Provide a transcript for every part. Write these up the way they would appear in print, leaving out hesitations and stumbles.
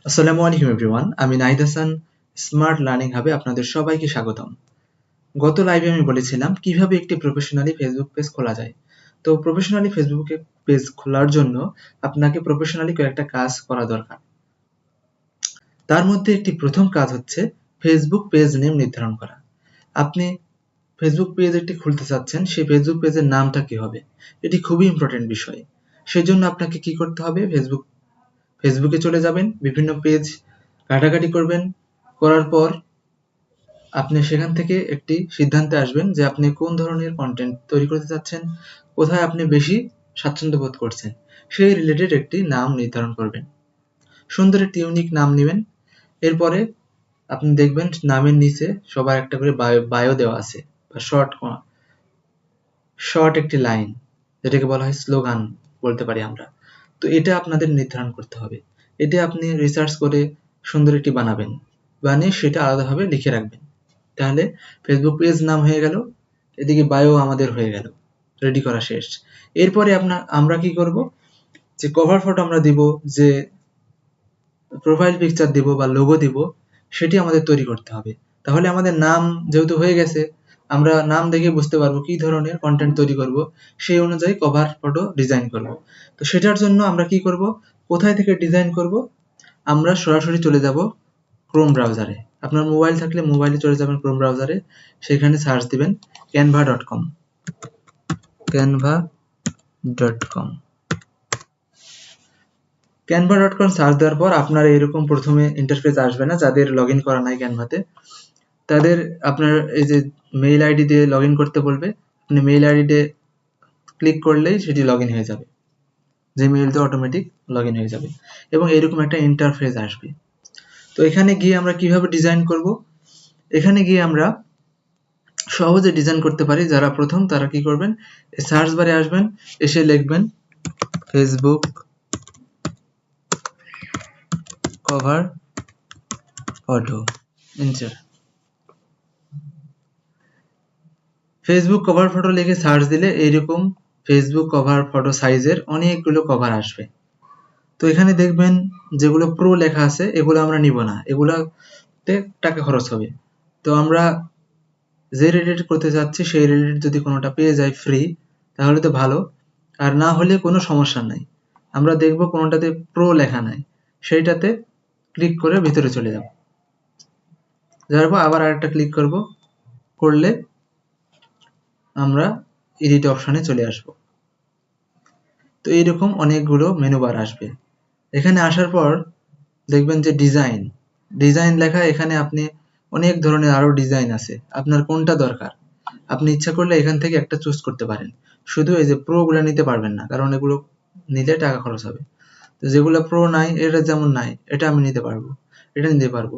আসসালামু আলাইকুম এভরিওয়ান, আমি নাহিদ হাসান। স্মার্ট লার্নিং হাবে আপনাদের সবাইকে স্বাগতম। গত লাইভে আমি বলেছিলাম কিভাবে একটি প্রফেশনালি ফেসবুক পেজ খোলা যায়। তো প্রফেশনালি ফেসবুকে পেজ খোলার জন্য আপনাকে প্রফেশনালি কয়েকটা কাজ করা দরকার। তার মধ্যে একটি প্রথম কাজ হচ্ছে ফেসবুক পেজ নেম নির্ধারণ করা। আপনি ফেসবুক পেজ একটি খুলতে চাচ্ছেন, সেই ফেসবুক পেজের নামটা কি হবে, এটি খুবই ইম্পর্টেন্ট বিষয়। সেজন্য আপনাকে কি করতে হবে, ফেসবুকে চলে যাবেন, বিভিন্ন পেজ ঘাটাঘাটি করবেন, করার পর আপনি সেখান থেকে একটি সিদ্ধান্তে আসবেন যে আপনি কোন ধরনের কন্টেন্ট তৈরি করতে চাচ্ছেন, কোথায় আপনি বেশি স্বাচ্ছন্দ্য বোধ করছেন, সেই রিলেটেড একটি নাম নির্ধারণ করবেন। সুন্দর একটি ইউনিক নাম নেবেন। এরপরে আপনি দেখবেন নামের নিচে সবার একটা করে বায়ো দেওয়া আছে, বা শর্ট একটি লাইন, যেটাকে বলা হয় স্লোগান বলতে পারি আমরা। তো এটা আপনাদের নির্ধারণ করতে হবে। এটা আপনি রিসার্চ করে সুন্দর একটি বানাবেন, বানিয়ে সেটা আলাদাভাবে লিখে রাখবেন। তাহলে ফেসবুক পেজ নাম হয়ে গেল, এদিকে বায়ো আমাদের হয়ে গেল, রেডি করা শেষ। এরপরে আমরা কি করব, যে কভার ফটো আমরা দিব, যে প্রোফাইল পিকচার দিব বা লোগো দিব, সেটি আমাদের তৈরি করতে হবে। তাহলে আমাদের নাম যেহেতু হয়ে গেছে, আমরা নাম দেখে বুঝতে পারবো কি ধরনের কন্টেন্ট তৈরি করব, সেই অনুযায়ী কভার ফটো ডিজাইন করব। তো সেটার জন্য আমরা কি করব, কোথায় থেকে ডিজাইন করব, আমরা সরাসরি চলে যাব ক্রোম ব্রাউজারে। আপনার মোবাইল থাকলে মোবাইলে চলে যাবেন ক্রোম ব্রাউজারে, সেখানে সার্চ দিবেন canva.com। canva.com সার্চ দেওয়ার পর আপনার এরকম প্রথমে ইন্টারফেস আসবে না, যাদের লগইন করা নাই ক্যানভাতে, তাদের আপনার এই যে মেইল আইডি দিয়ে লগইন করতে বলবে। আপনি মেইল আইডি ক্লিক করলেই সেটি লগইন হয়ে যাবে, জিমেইল দিয়ে অটোমেটিক লগইন হয়ে যাবে এবং এরকম একটা ইন্টারফেস আসবে। তো এখানে গিয়ে আমরা কিভাবে ডিজাইন করব, এখানে গিয়ে আমরা সহজে ডিজাইন করতে পারি। যারা প্রথম তারা কি করবেন, সার্চ বারে আসবেন, এসে লিখবেন Facebook cover photo, enter. Facebook cover photo লিখে সার্চ দিলে এইরকম ফেসবুক কভার ফটো সাইজের অনেকগুলো কভার আসবে। তো এখানে দেখবেন যেগুলো প্রো লেখা আছে এগুলো আমরা নিব না, এগুলাতে টাকা খরচ হবে। তো আমরা যে রিলেটেড করতে চাচ্ছি সেই রিলেটেড যদি কোনোটা পেয়ে যাই ফ্রি, তাহলে তো ভালো, আর না হলে কোনো সমস্যা নাই। আমরা দেখব কোনোটাতে প্রো লেখা নাই, সেইটাতে ক্লিক করে ভিতরে চলে যাব। যাওয়ার পর আবার আরেকটা ক্লিক করব, করলে আমরা এডিট অপশনে চলে আসব। তো এইরকম অনেকগুলো মেনু বার আসবে। এখানে আসার পর দেখবেন যে ডিজাইন লেখা, এখানে আপনি অনেক ধরনের আরো ডিজাইন আছে, আপনার কোনটা দরকার আপনি ইচ্ছা করলে এখান থেকে একটা চুজ করতে পারেন। শুধু এই যে প্রো গুলা নিতে পারবেন না, কারণ এগুলো নিলে টাকা খরচ হবে। তো যেগুলো প্রো নাই, এটা যেমন নাই, এটা আমি নিতে পারবো, এটা নিতে পারবো।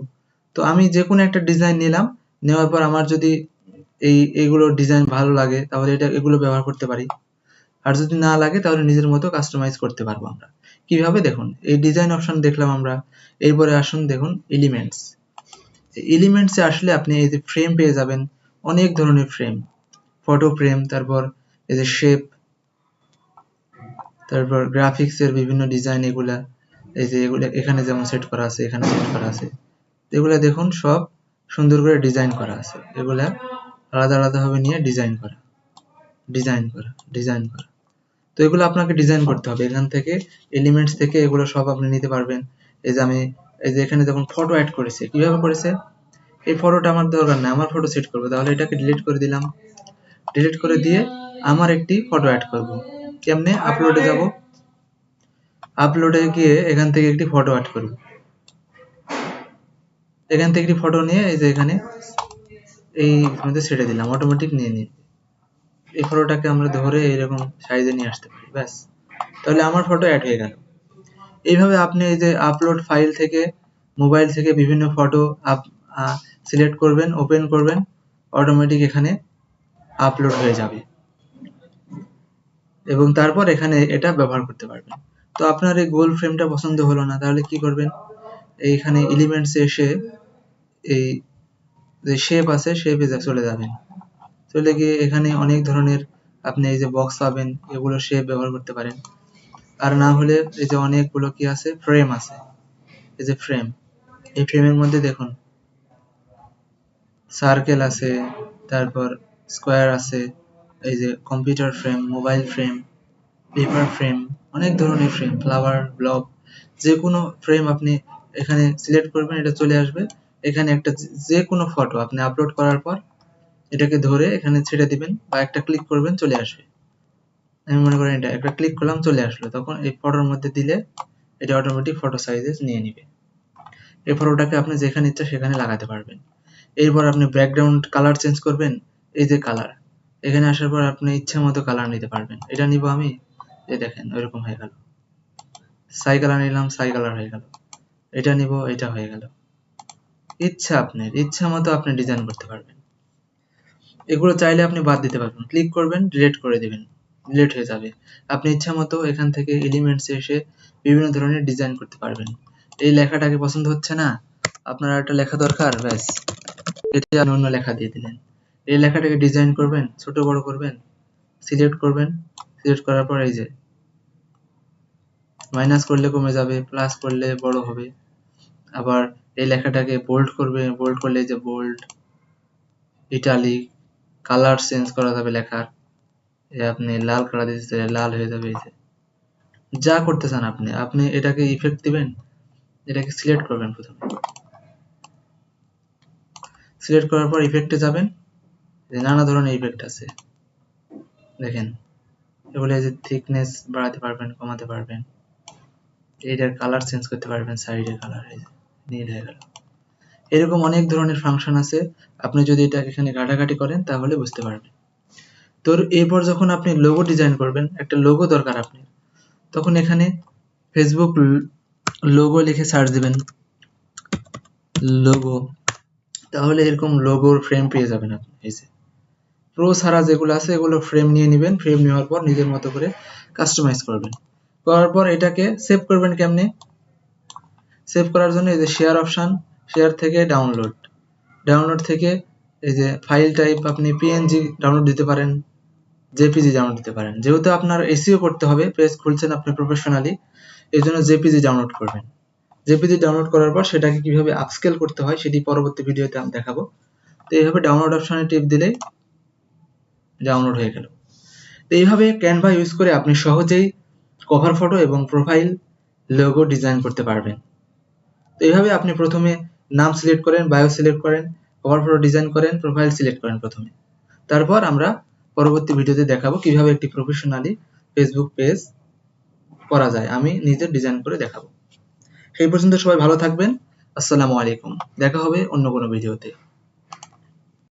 তো আমি যে কোনো একটা ডিজাইন নিলাম, নেওয়ার পর আমার যদি এইগুলো ডিজাইন ভালো লাগে তাহলে এগুলো ব্যবহার করতে পারি, আর যদি না লাগে তাহলে নিজের মতো কাস্টমাইজ করতে পারবো আমরা। কিভাবে দেখুন, এই ডিজাইন অপশন দেখলাম আমরা, এরপরে আসুন দেখুন এলিমেন্টসে আসলে আপনি এই যে ফ্রেম পেয়ে যাবেন, অনেক ধরনের ফ্রেম, ফটো ফ্রেম, তারপর এই যে শেপ, তারপর গ্রাফিক্স এর বিভিন্ন ডিজাইন, এগুলা এই যে এগুলো এখানে যেমন সেট করা আছে, এখানে সেট করা আছে, এগুলা দেখুন সব সুন্দর করে ডিজাইন করা আছে। এগুলা আলাদা ভাবে নিয়ে ডিজাইন করা। তো এগুলো আপনাকে ডিজাইন করতে হবে এখান থেকে, এলিমেন্টস থেকে এগুলো সব আপনি নিতে পারবেন। এই যে আমি এই যে এখানে যখন ফটো অ্যাড করেছে, কিভাবে করেছে, এই ফটোটা আমার দরকার নাই, আমার ফটো সেট করবো, তাহলে এটাকে ডিলিট করে দিলাম। ডিলিট করে দিয়ে আমার একটি ফটো অ্যাড করব। কেমনে, আপলোডে যাব, আপলোডে গিয়ে এখান থেকে একটি ফটো অ্যাড করব। এখান থেকে একটি ফটো নিয়ে এই যে এখানে এই মধ্যে ছেড়ে দিলাম, অটোমেটিক নিয়ে নিই। এই ফটোটাকে আমরা ধরে এরকম সাইজে নিয়ে আসতে পারি, ব্যাস, তাহলে আমার ফটো অ্যাড হয়ে গেল। এইভাবে আপনি এই যে আপলোড ফাইল থেকে, মোবাইল থেকে বিভিন্ন ফটো সিলেক্ট করবেন, ওপেন করবেন, অটোমেটিক এখানে আপলোড হয়ে যাবে এবং তারপর এখানে এটা ব্যবহার করতে পারবেন। তো আপনার এই গোল ফ্রেমটা পছন্দ হলো না, তাহলে কি করবেন, এইখানে এলিমেন্টসে এসে এই যে শেপ আছে, শেপে চলে যাবেন। চলে গিয়ে এখানে অনেক ধরনের আপনি এই যে বক্স পাবেন, এগুলো শেপ ব্যবহার করতে পারেন। আর না হলে এই যে অনেকগুলো কি আছে, ফ্রেম আছে, এই যে ফ্রেম, এই ফ্রেমের মধ্যে দেখুন সার্কেল আছে, তারপর স্কোয়ার আছে, এই যে computer frame, mobile frame, paper frame, অনেক ধরনের ফ্রেম, ফ্লাওয়ার, ব্লক, যে কোনো ফ্রেম আপনি এখানে সিলেক্ট করবেন, এটা চলে আসবে। এখানে একটা যে কোনো ফটো আপনি আপলোড করার পর এটাকে ধরে এখানে ছেড়ে দিবেন বা একটা ক্লিক করবেন, চলে আসবে। আমি মনে করেন এটা একটা ক্লিক করলাম, চলে আসলো, তখন এই ফটোর মধ্যে দিলে এটা অটোমেটিক ফটো সাইজে নিয়ে নিবে। এই ফটোটাকে আপনি যেখানে ইচ্ছা সেখানে লাগাতে পারবেন। এরপর আপনি ব্যাকগ্রাউন্ড কালার চেঞ্জ করবেন, এই যে কালার, এখানে আসার পর আপনি ইচ্ছা মতো কালার নিতে পারবেন। এটা নিব আমি, এই দেখেন ওইরকম হয়ে গেল। সাই কালার নিলাম, সাই কালার হয়ে গেল। এটা নিব, এটা হয়ে গেল। ইচ্ছা আপনার ইচ্ছা মতো আপনি ডিজাইন করতে পারবেন। এগুলো চাইলে আপনি বাদ দিতে পারবেন, ক্লিক করবেন, ডিলিট করে দিবেন, ডিলিট হয়ে যাবে। আপনি ইচ্ছা মতো এখান থেকে এলিমেন্টস এসে বিভিন্ন ধরনের ডিজাইন করতে পারবেন। এই লেখাটাকে পছন্দ হচ্ছে না, আপনার একটা লেখা দরকার, ব্যাস এটা আপনি অন্য লেখা দিয়ে দিলেন। এই লেখাটাকে ডিজাইন করবেন, ছোট বড় করবেন, সিলেক্ট করবেন, সিলেক্ট করার পর এই যে মাইনাস করলে কমে যাবে, প্লাস করলে বড় হবে। আবার এই লেখাটাকে বোল্ড করবে, বোল্ড করলে এই যে বোল্ড, ইটালিক, কালার চেঞ্জ করা যাবে লেখার। আপনি লাল কালার দিতে লাল হয়ে যাবে, এই যে যা করতে চান আপনি আপনি এটাকে ইফেক্ট দিবেন। এটাকে সিলেক্ট করবেন, প্রথমে সিলেক্ট করার পর ইফেক্টে যাবেন, নানা ধরনের ইফেক্ট আছে দেখেন, এগুলো এই যে থিকনেস বাড়াতে পারবেন, কমাতে পারবেন, এইটার কালার চেঞ্জ করতে পারবেন, সাইডের কালার এই যে নীল হয়ে গেল। এরকম অনেক ধরনের ফাংশন আছে, আপনি যদি এটা এখানে ঘাটাঘাটি করেন তাহলে বুঝতে পারবেন। তো এরপর যখন আপনি লোগো ডিজাইন করবেন, একটা লোগো দরকার আপনি, তখন এখানে ফেসবুক লোগো লিখে সার্চ দিবেন, লোগো, তাহলে এরকম লোগোর ফ্রেম পেয়ে যাবেন আপনি। এই যে প্রো ছাড়া যেগুলো আছে এগুলো ফ্রেম নিয়ে নেবেন, ফ্রেম নেওয়ার পর নিজের মতো করে কাস্টমাইজ করবেন, করার পর এটাকে সেভ করবেন। কেমনে সেভ করার জন্য এই যে শেয়ার অপশন, শেয়ার থেকে ডাউনলোড, ডাউনলোড থেকে এই যে ফাইল টাইপ আপনি পিএনজি ডাউনলোড দিতে পারেন, জেপিজি ডাউনলোড দিতে পারেন। যেহেতু আপনার এসইও করতে হবে, পেজ খুলছেন আপনি প্রফেশনালি, এই জন্য জেপিজি ডাউনলোড করবেন। জেপিজি ডাউনলোড করার পর সেটাকে কিভাবে আপস্কেল করতে হয় সেটি পরবর্তী ভিডিওতে আমি দেখাবো। তো এইভাবে ডাউনলোড অপশনে টিপ দিলেই ডাউনলোড হয়ে গেল। তো এইভাবে ক্যানভা ইউজ করে আপনি সহজেই কভার ফটো এবং প্রোফাইল লোগো ডিজাইন করতে পারবেন। তো এইভাবে আপনি প্রথমে নাম সিলেক্ট করেন, বায়ো সিলেক্ট করেন, কভার ফটো ডিজাইন করেন, প্রোফাইল সিলেক্ট করেন প্রথমে। তারপর আমরা পরবর্তী ভিডিওতে দেখাবো কিভাবে একটি প্রফেশনালি ফেসবুক পেজ করা যায়, আমি নিজে ডিজাইন করে দেখাবো। সেই পর্যন্ত সবাই ভালো থাকবেন। আসসালামু আলাইকুম, দেখা হবে অন্য কোনো ভিডিওতে।